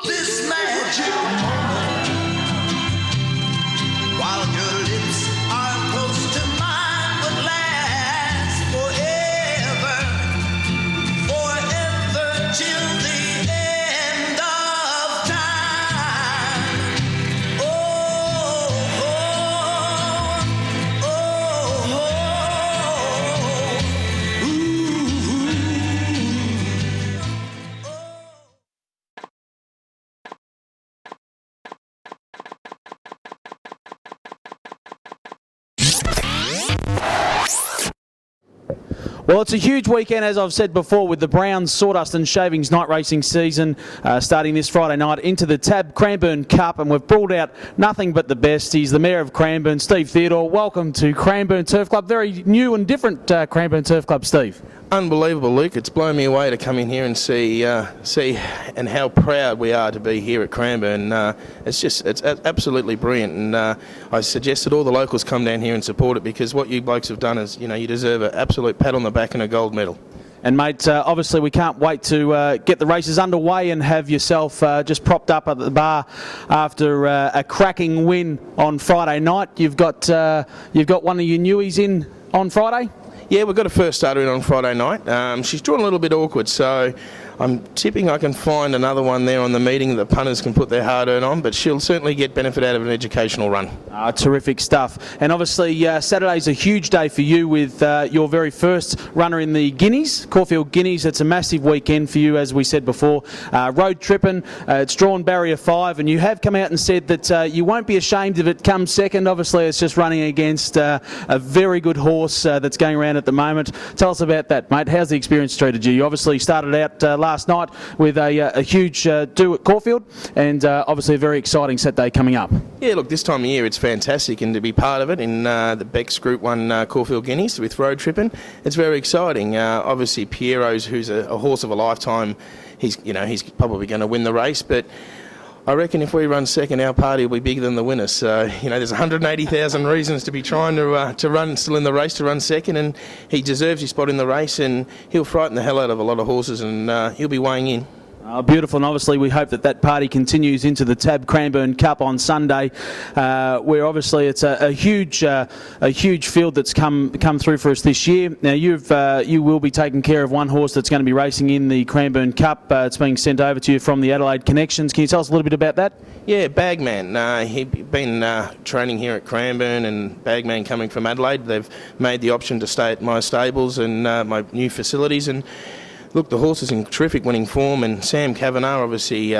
this magic moment while your lips are close to mine would last forever, forever till the end of time. Oh, oh, oh, oh, oh, ooh. Well, it's a huge weekend, as I've said before, with the Browns Sawdust and Shavings night racing season starting this Friday night into the TAB Cranbourne Cup, and we've brought out nothing but the best. He's the Mayor of Cranbourne, Steve Theodore. Welcome to Cranbourne Turf Club. Very new and different Cranbourne Turf Club, Steve. Unbelievable, Luke. It's blown me away to come in here and see and how proud we are to be here at Cranbourne. It's absolutely brilliant, and I suggest that all the locals come down here and support it, because what you blokes have done is, you deserve an absolute pat on the back and a gold medal. And mate, obviously we can't wait to get the races underway and have yourself just propped up at the bar after a cracking win on Friday night. You've got one of your newies in on Friday? Yeah, we've got a first starter in on Friday night. She's drawn a little bit awkward, so I'm tipping I can find another one there on the meeting that the punters can put their hard-earned on, but she'll certainly get benefit out of an educational run. Terrific stuff. And obviously Saturday's a huge day for you with your very first runner in the Guineas, Caulfield Guineas. It's a massive weekend for you, as we said before. Road tripping, it's drawn barrier 5, and you have come out and said that you won't be ashamed if it comes second. Obviously it's just running against a very good horse that's going around at the moment. Tell us about that, mate. How's the experience treated you? You obviously started out last night with a huge do at Caulfield, and obviously a very exciting Saturday coming up. Yeah, look, this time of year it's fantastic, and to be part of it in the Beck's Group 1 Caulfield Guineas with road tripping, it's very exciting. Obviously Piero's, who's a horse of a lifetime, he's probably going to win the race, but I reckon if we run second, our party will be bigger than the winner. So, there's 180,000 reasons to be trying to run, still in the race, to run second, and he deserves his spot in the race, and he'll frighten the hell out of a lot of horses, and he'll be weighing in. Beautiful, and obviously we hope that party continues into the TAB Cranbourne Cup on Sunday, where obviously it's a huge field that's come through for us this year. Now you will be taking care of one horse that's going to be racing in the Cranbourne Cup. It's being sent over to you from the Adelaide Connections. Can you tell us a little bit about that? Yeah, Bagman. He'd been training here at Cranbourne, and Bagman coming from Adelaide. They've made the option to stay at my stables and my new facilities, and look, the horse is in terrific winning form, and Sam Kavanagh, obviously,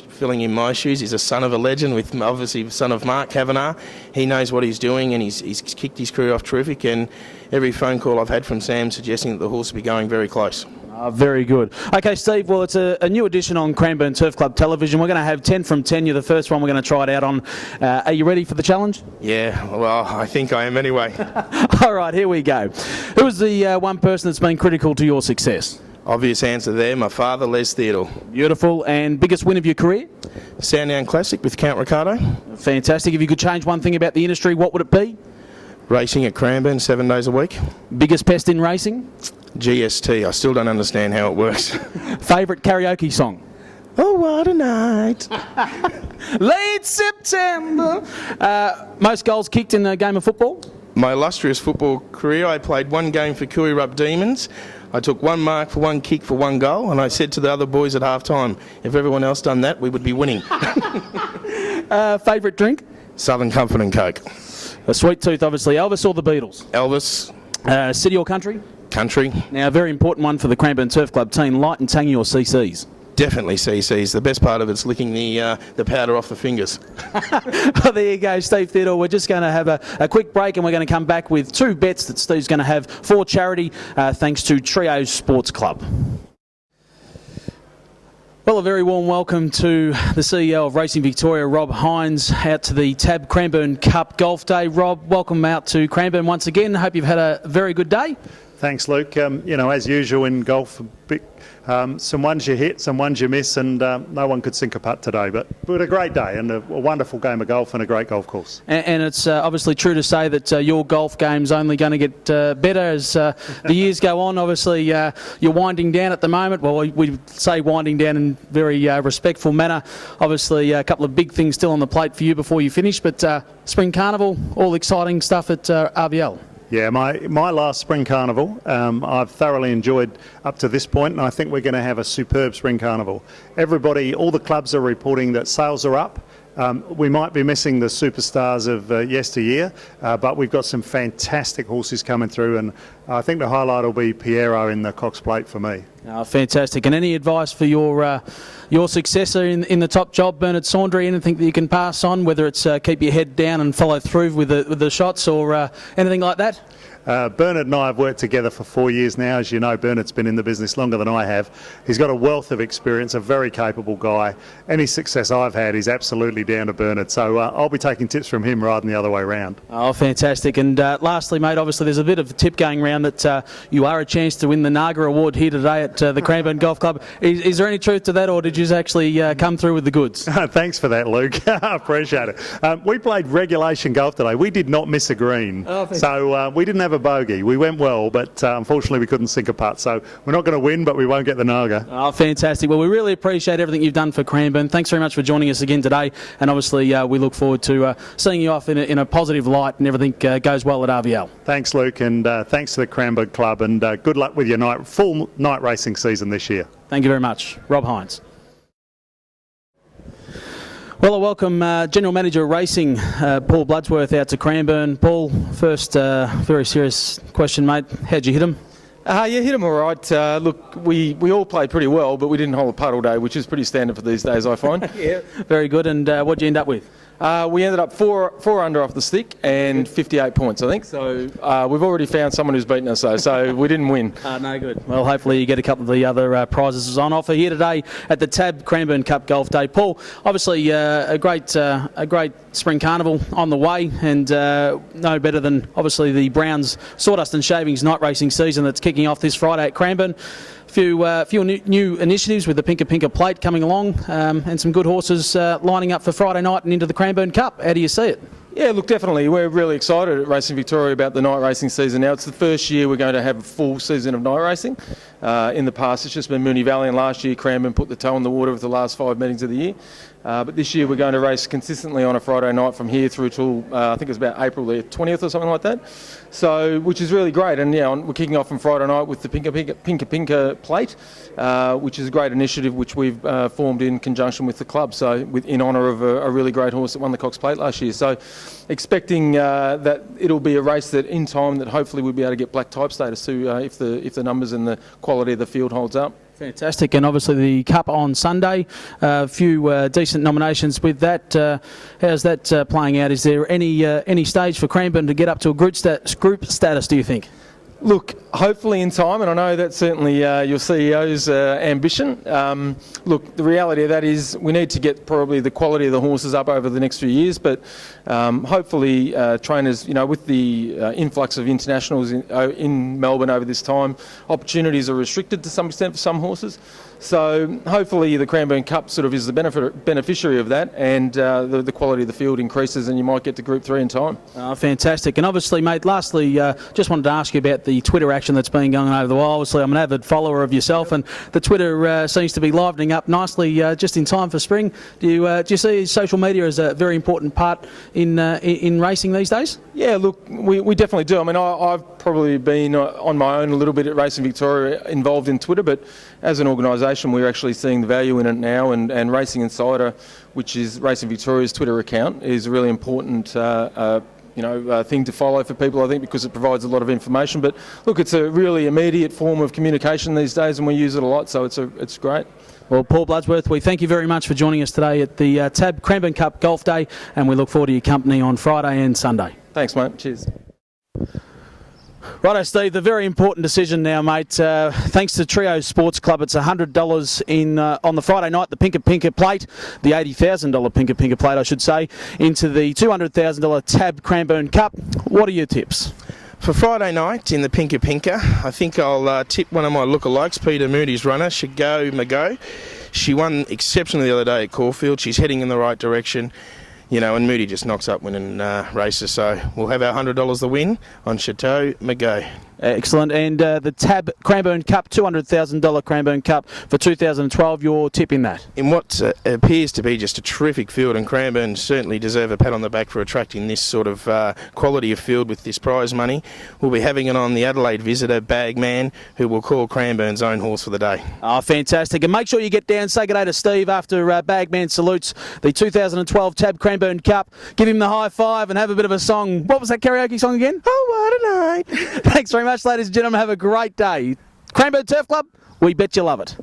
filling in my shoes, he's a son of a legend, with obviously son of Mark Kavanagh. He knows what he's doing, and he's kicked his career off terrific, and every phone call I've had from Sam suggesting that the horse will be going very close. Very good. Okay, Steve, well, it's a new edition on Cranbourne Turf Club Television. We're going to have 10 from 10. You're the first one we're going to try it out on. Are you ready for the challenge? Yeah, well, I think I am anyway. All right, here we go. Who is the one person that's been critical to your success? Obvious answer there, my father, Les Theodore. Beautiful. And biggest win of your career? Sandown Classic with Count Ricardo. Fantastic. If you could change one thing about the industry, what would it be? Racing at Cranbourne 7 days a week. Biggest pest in racing? GST. I still don't understand how it works. Favourite karaoke song? Oh, what a night. Late September. Most goals kicked in a game of football? My illustrious football career, I played one game for Kooyarrup Demons. I took one mark for one kick for one goal, and I said to the other boys at half-time, if everyone else done that, we would be winning. Favourite drink? Southern Comfort and Coke. A sweet tooth, obviously. Elvis or the Beatles? Elvis. City or country? Country. Now, a very important one for the Cranbourne Turf Club team, light and tangy or CCs? Definitely CCs. The best part of it's licking the powder off the fingers. Well, there you go, Steve Theodore. We're just going to have a quick break, and we're going to come back with 2 bets that Steve's going to have for charity, thanks to Trios Sports Club. Well, a very warm welcome to the CEO of Racing Victoria, Rob Hines, out to the TAB Cranbourne Cup Golf Day. Rob, welcome out to Cranbourne once again. Hope you've had a very good day. Thanks, Luke. As usual in golf, some ones you hit, some ones you miss, and no one could sink a putt today. But a great day and a wonderful game of golf and a great golf course. And it's obviously true to say that your golf game's only going to get better as the years go on. Obviously, you're winding down at the moment. Well, we say winding down in a very respectful manner. Obviously, a couple of big things still on the plate for you before you finish. But Spring Carnival, all exciting stuff at RVL. Yeah, my last Spring Carnival, I've thoroughly enjoyed up to this point, and I think we're going to have a superb Spring Carnival. All the clubs are reporting that sales are up. We might be missing the superstars of yesteryear, but we've got some fantastic horses coming through, and I think the highlight will be Piero in the Cox Plate for me. Fantastic. And any advice for your successor in the top job, Bernard Saundry? Anything that you can pass on, whether it's keep your head down and follow through with the shots or anything like that? Bernard and I have worked together for 4 years now. As you know, Bernard's been in the business longer than I have. He's got a wealth of experience, a very capable guy. Any success I've had is absolutely down to Bernard. So I'll be taking tips from him rather than the other way around. Oh, fantastic. And lastly, mate, obviously there's a bit of a tip going around that you are a chance to win the Naga Award here today at the Cranbourne Golf Club. Is there any truth to that, or did you actually come through with the goods? Thanks for that, Luke. I appreciate it. We played regulation golf today. We did not miss a green. So we didn't have a bogey. We went well, but unfortunately we couldn't sink a putt. So we're not going to win, but we won't get the Naga. Oh, fantastic. Well, we really appreciate everything you've done for Cranbourne. Thanks very much for joining us again today. And obviously we look forward to seeing you off in a positive light and everything goes well at RVL. Thanks, Luke, and thanks to the Cranbourne Club, and good luck with your full night racing season this year. Thank you very much. Rob Hines. Well, I welcome General Manager of Racing, Paul Bloodsworth, out to Cranbourne. Paul, first very serious question, mate. How'd you hit him? You hit him all right. Look, we all played pretty well, but we didn't hold a putt all day, which is pretty standard for these days, I find. Yeah, very good. And what'd you end up with? We ended up four under off the stick and 58 points, I think. So we've already found someone who's beaten us, though, so we didn't win. No good. Well, hopefully you get a couple of the other prizes on offer here today at the TAB Cranbourne Cup Golf Day. Paul, obviously a great Spring Carnival on the way, and no better than obviously the Browns Sawdust and Shavings night racing season that's kicking off this Friday at Cranbourne. A few new initiatives with the Pinker Plate coming along, and some good horses lining up for Friday night and into the Cranbourne Cup. How do you see it? Yeah, look, definitely. We're really excited at Racing Victoria about the night racing season now. It's the first year we're going to have a full season of night racing. In the past, it's just been Moonee Valley, and last year Cranbourne put the toe in the water with the last 5 meetings of the year. But this year we're going to race consistently on a Friday night from here through till, I think it's about April the 20th or something like that. So, which is really great. And yeah, we're kicking off on Friday night with the Pinker Plate, which is a great initiative which we've formed in conjunction with the club. So, in honour of a really great horse that won the Cox Plate last year. So, expecting that it'll be a race that in time that hopefully we'll be able to get black type status too, if the numbers and the quality of the field holds up. Fantastic, and obviously the Cup on Sunday. A few decent nominations with that. How's that playing out? Is there any stage for Cranbourne to get up to a group status, do you think? Look, hopefully in time, and I know that's certainly your CEO's ambition. Look, the reality of that is we need to get probably the quality of the horses up over the next few years, but hopefully trainers, with the influx of internationals in Melbourne over this time, opportunities are restricted to some extent for some horses. So hopefully the Cranbourne Cup sort of is the beneficiary of that, and the quality of the field increases and you might get to Group 3 in time. Fantastic. And obviously, mate, lastly, just wanted to ask you about the Twitter action that's been going over the while. Obviously, I'm an avid follower of yourself, and the Twitter seems to be livening up nicely just in time for spring. Do you see social media as a very important part in racing these days? Yeah, look, we definitely do. I mean, I've probably been on my own a little bit at Racing Victoria involved in Twitter, but as an organisation, we're actually seeing the value in it now, and Racing Insider, which is Racing Victoria's Twitter account, is a really important thing to follow for people, I think, because it provides a lot of information. But look, it's a really immediate form of communication these days, and we use it a lot, so it's great. Well, Paul Bloodsworth, we thank you very much for joining us today at the TAB Cranbourne Cup Golf Day, and we look forward to your company on Friday and Sunday. Thanks, mate. Cheers. Righto, Steve, the very important decision now, mate. Thanks to Trio Sports Club, it's $100 on the Friday night, the Pinker Plate, the $80,000 Pinker Plate, I should say, into the $200,000 TAB Cranbourne Cup. What are your tips? For Friday night in the Pinker Pinker, I think I'll tip one of my lookalikes, Peter Moody's runner, Should Go. She won exceptionally the other day at Caulfield. She's heading in the right direction. You know, and Moody just knocks up winning races, so we'll have our $100 the win on Chateau Mago. Excellent. And the TAB Cranbourne Cup, $200,000 Cranbourne Cup for 2012, you're tipping that? In what appears to be just a terrific field, and Cranbourne certainly deserve a pat on the back for attracting this sort of quality of field with this prize money. We'll be having it on the Adelaide visitor, Bagman, who will call Cranbourne's own horse for the day. Oh, fantastic. And make sure you get down, say good day to Steve after Bagman salutes the 2012 TAB Cranbourne Cup. Give him the high five and have a bit of a song. What was that karaoke song again? Oh, what a night. Thanks very much, ladies and gentlemen. Have a great day. Cranbourne Turf Club, we bet you love it.